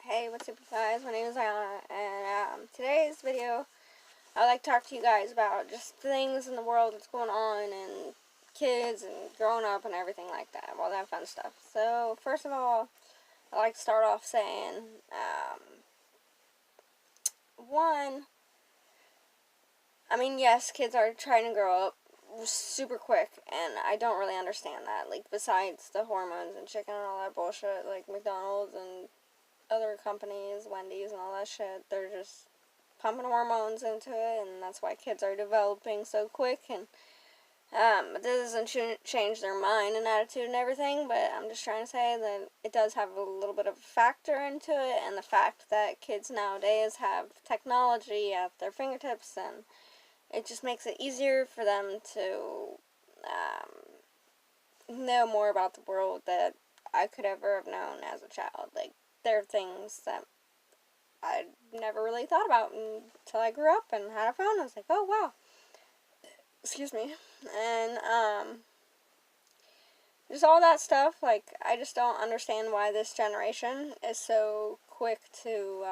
Hey, what's up, you guys? My name is Ayana, and today's video, I'd like to talk to you guys about just things in the world that's going on, and kids, and growing up, and everything like that, all that fun stuff. So, first of all, I'd like to start off saying, one, yes, kids are trying to grow up super quick, and I don't really understand that. Like, besides the hormones and chicken and all that bullshit, like McDonald's and other companies, Wendy's and all that shit, they're just pumping hormones into it, and that's why kids are developing so quick. And it doesn't change their mind and attitude and everything, but I'm just trying to say that it does have a little bit of a factor into it, and the fact that kids nowadays have technology at their fingertips, and it just makes it easier for them to know more about the world that I could ever have known as a child. Like, there are things that I never really thought about until I grew up and had a phone. I was like, oh, wow. Excuse me. And, just all that stuff, like, I just don't understand why this generation is so quick to,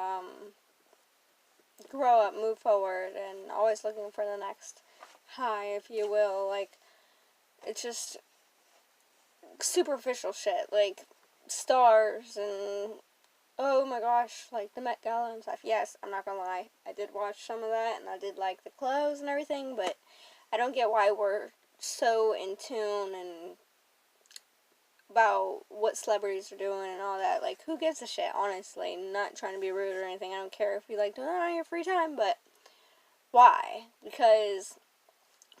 grow up, move forward, and always looking for the next high, if you will. Like, it's just superficial shit, like, stars and oh my gosh, like the Met Gala and stuff. Yes, I'm not gonna lie, I did watch some of that, and I did like the clothes and everything, but I don't get why we're so in tune and about what celebrities are doing and all that. Like, who gives a shit, honestly? Not trying to be rude or anything. I don't care if you like doing that on your free time, but why? Because,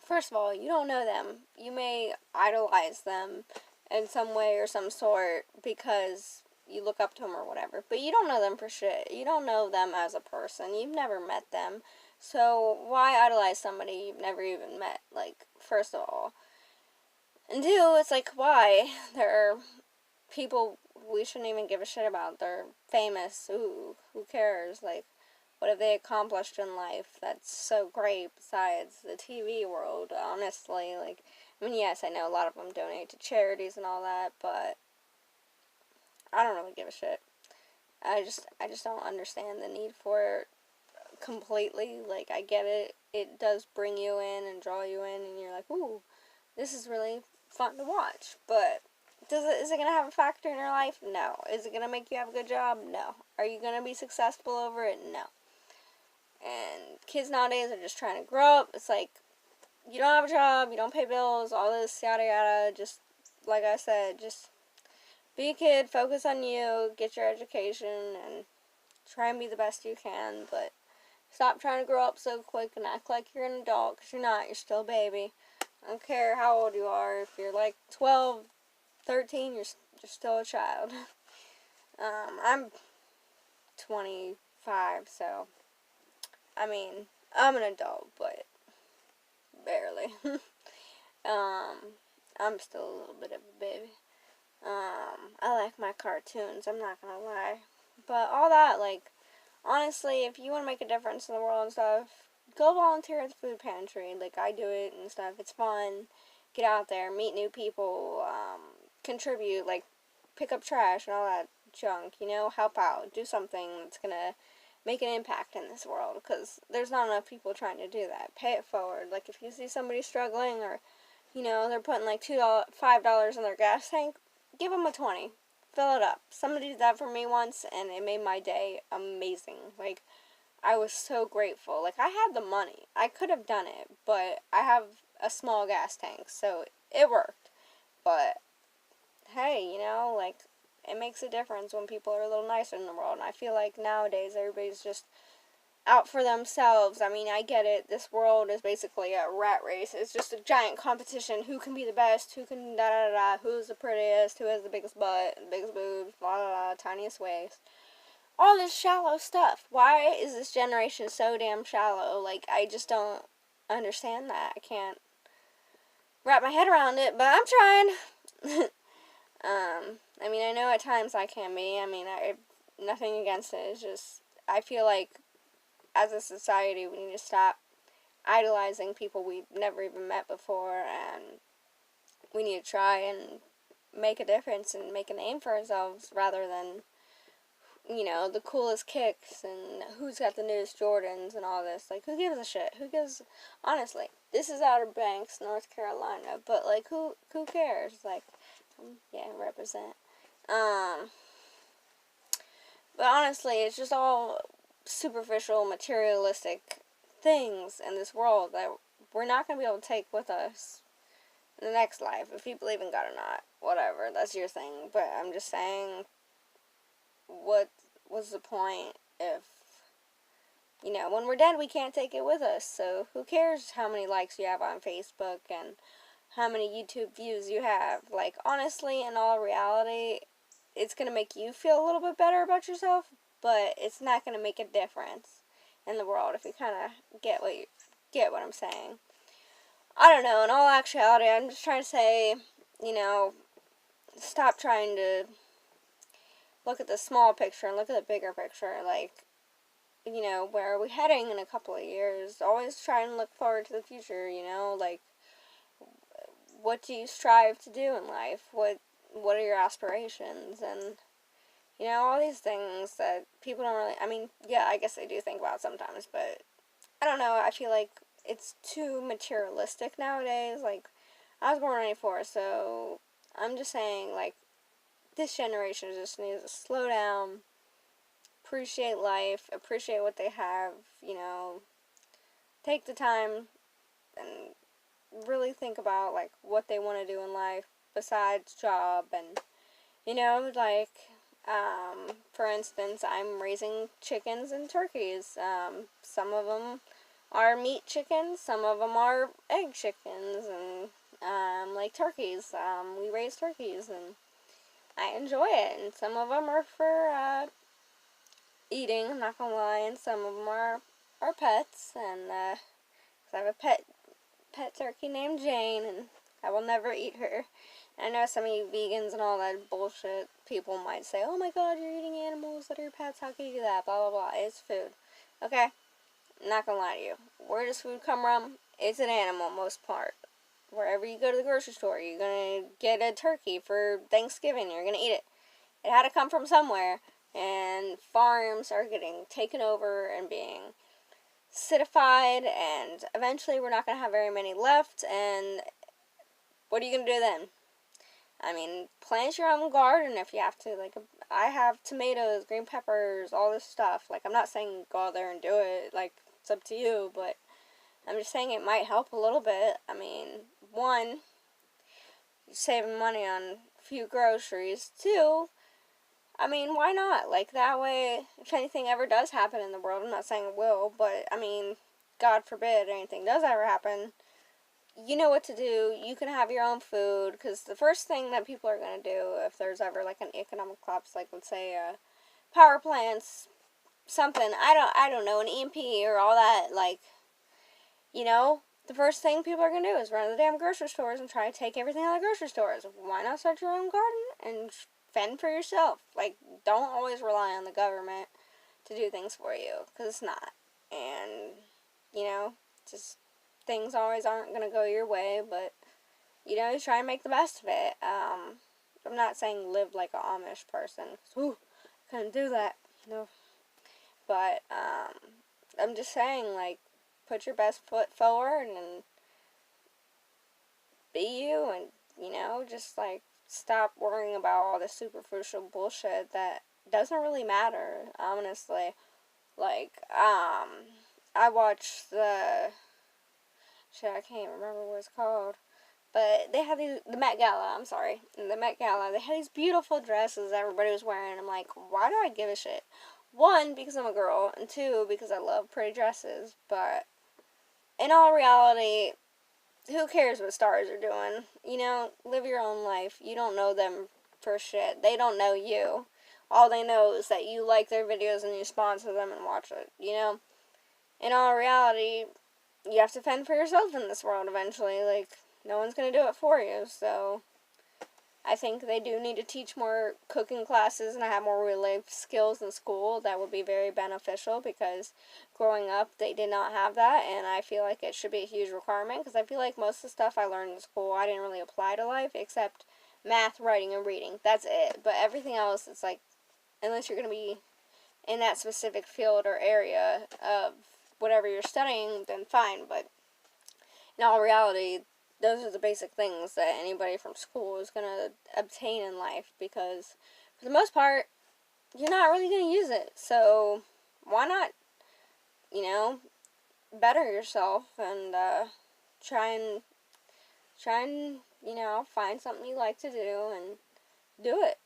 first of all, you don't know them. You may idolize them in some way or some sort because you look up to them or whatever, but you don't know them for shit. You don't know them as a person. You've never met them. So why idolize somebody you've never even met? Like, first of all. And two, it's like, why? They're people we shouldn't even give a shit about. They're famous. Ooh, who cares? Like, what have they accomplished in life that's so great besides the TV world, honestly? Like, yes, I know a lot of them donate to charities and all that, but I don't really give a shit. I just don't understand the need for it completely. Like, I get it. It does bring you in and draw you in, and you're like, ooh, this is really fun to watch. But is it going to have a factor in your life? No. Is it going to make you have a good job? No. Are you going to be successful over it? No. And kids nowadays are just trying to grow up. It's like, you don't have a job, you don't pay bills, all this yada yada. Just, like I said, just be a kid, focus on you, get your education, and try and be the best you can, but stop trying to grow up so quick and act like you're an adult, because you're not. You're still a baby. I don't care how old you are. If you're like 12, 13, you're still a child. I'm 25, so, I'm an adult, but barely. I'm still a little bit of a baby. I like my cartoons, I'm not gonna lie. But all that, like, honestly, if you want to make a difference in the world and stuff, go volunteer at the food pantry. Like, I do it and stuff. It's fun. Get out there, meet new people, contribute, like, pick up trash and all that junk, help out. Do something that's gonna make an impact in this world, because there's not enough people trying to do that. Pay it forward. Like, if you see somebody struggling, or, they're putting, like, $5 in their gas tank, give them a 20. Fill it up. Somebody did that for me once, and it made my day amazing. Like, I was so grateful. Like, I had the money. I could have done it, but I have a small gas tank, so it worked. But, hey, like, it makes a difference when people are a little nicer in the world, and I feel like nowadays everybody's just out for themselves. I get it. This world is basically a rat race. It's just a giant competition. Who can be the best? Who can da-da-da-da? Who's the prettiest? Who has the biggest butt? The biggest boobs? Blah, blah, blah. Tiniest waist. All this shallow stuff. Why is this generation so damn shallow? Like, I just don't understand that. I can't wrap my head around it, but I'm trying. I know at times I can be. I nothing against it. It's just, I feel like as a society, we need to stop idolizing people we've never even met before, and we need to try and make a difference and make a name for ourselves rather than the coolest kicks and who's got the newest Jordans and all this. Like, who gives a shit? Honestly, this is Outer Banks, North Carolina, but, like, who cares? Like, yeah, represent. But honestly, it's just all superficial, materialistic things in this world that we're not going to be able to take with us in the next life, if you believe in God or not. Whatever, that's your thing. But I'm just saying, what was the point if, when we're dead, we can't take it with us. So who cares how many likes you have on Facebook and how many YouTube views you have? Like, honestly, in all reality, it's going to make you feel a little bit better about yourself, but it's not going to make a difference in the world, if you kind of get what I'm saying. I don't know, in all actuality, I'm just trying to say, stop trying to look at the small picture and look at the bigger picture. Like, where are we heading in a couple of years? Always try and look forward to the future, like, what do you strive to do in life? What are your aspirations? And, all these things that people don't really, I mean, yeah, I guess they do think about sometimes, but I don't know, I feel like it's too materialistic nowadays. Like, I was born in 94, so I'm just saying, like, this generation just needs to slow down, appreciate life, appreciate what they have, take the time and really think about, like, what they want to do in life besides job. And, like, for instance, I'm raising chickens and turkeys. Some of them are meat chickens, some of them are egg chickens, and, like turkeys. We raise turkeys, and I enjoy it, and some of them are for, eating, I'm not gonna lie, and some of them are pets, and, 'cause I have a pet turkey named Jane, and I will never eat her. And I know some of you vegans and all that bullshit people might say, oh my god, you're eating animals that are your pets, how can you do that, blah, blah, blah. It's food. Okay? I'm not gonna lie to you. Where does food come from? It's an animal, most part. Wherever you go to the grocery store, you're gonna get a turkey for Thanksgiving, you're gonna eat it. It had to come from somewhere, and farms are getting taken over and being citified, and eventually we're not going to have very many left, and what are you going to do then? I mean, plant your own garden if you have to. Like, I have tomatoes, green peppers, all this stuff. Like, I'm not saying go out there and do it. Like, it's up to you, but I'm just saying it might help a little bit. I mean, one, you're saving money on a few groceries. Two, I mean, why not? Like, that way, if anything ever does happen in the world, I'm not saying it will, but, I mean, God forbid anything does ever happen, you know what to do. You can have your own food, because the first thing that people are going to do if there's ever, like, an economic collapse, like, let's say, power plants, something, I don't know, an EMP or all that, like, the first thing people are going to do is run to the damn grocery stores and try to take everything out of the grocery stores. Why not start your own garden and fend for yourself? Like, don't always rely on the government to do things for you, because it's not. And, just things always aren't going to go your way, but, you try and make the best of it. I'm not saying live like an Amish person, because, couldn't do that, no. But, I'm just saying, like, put your best foot forward and be you, and, just, like, stop worrying about all this superficial bullshit that doesn't really matter, honestly. Like, I watched I can't remember what it's called, but they had the Met Gala, I'm sorry, the Met Gala, they had these beautiful dresses everybody was wearing. I'm like, why do I give a shit? One, because I'm a girl, and two, because I love pretty dresses, but in all reality, who cares what stars are doing? Live your own life. You don't know them for shit. They don't know you. All they know is that you like their videos and you sponsor them and watch it, In all reality, you have to fend for yourself in this world eventually. Like, no one's going to do it for you, so I think they do need to teach more cooking classes and have more real life skills in school. That would be very beneficial, because growing up they did not have that, and I feel like it should be a huge requirement, because I feel like most of the stuff I learned in school I didn't really apply to life, except math, writing, and reading. That's it. But everything else, it's like, unless you're going to be in that specific field or area of whatever you're studying, then fine. But in all reality, those are the basic things that anybody from school is going to obtain in life, because for the most part, you're not really going to use it. So why not, you know, better yourself and try and find something you like to do and do it.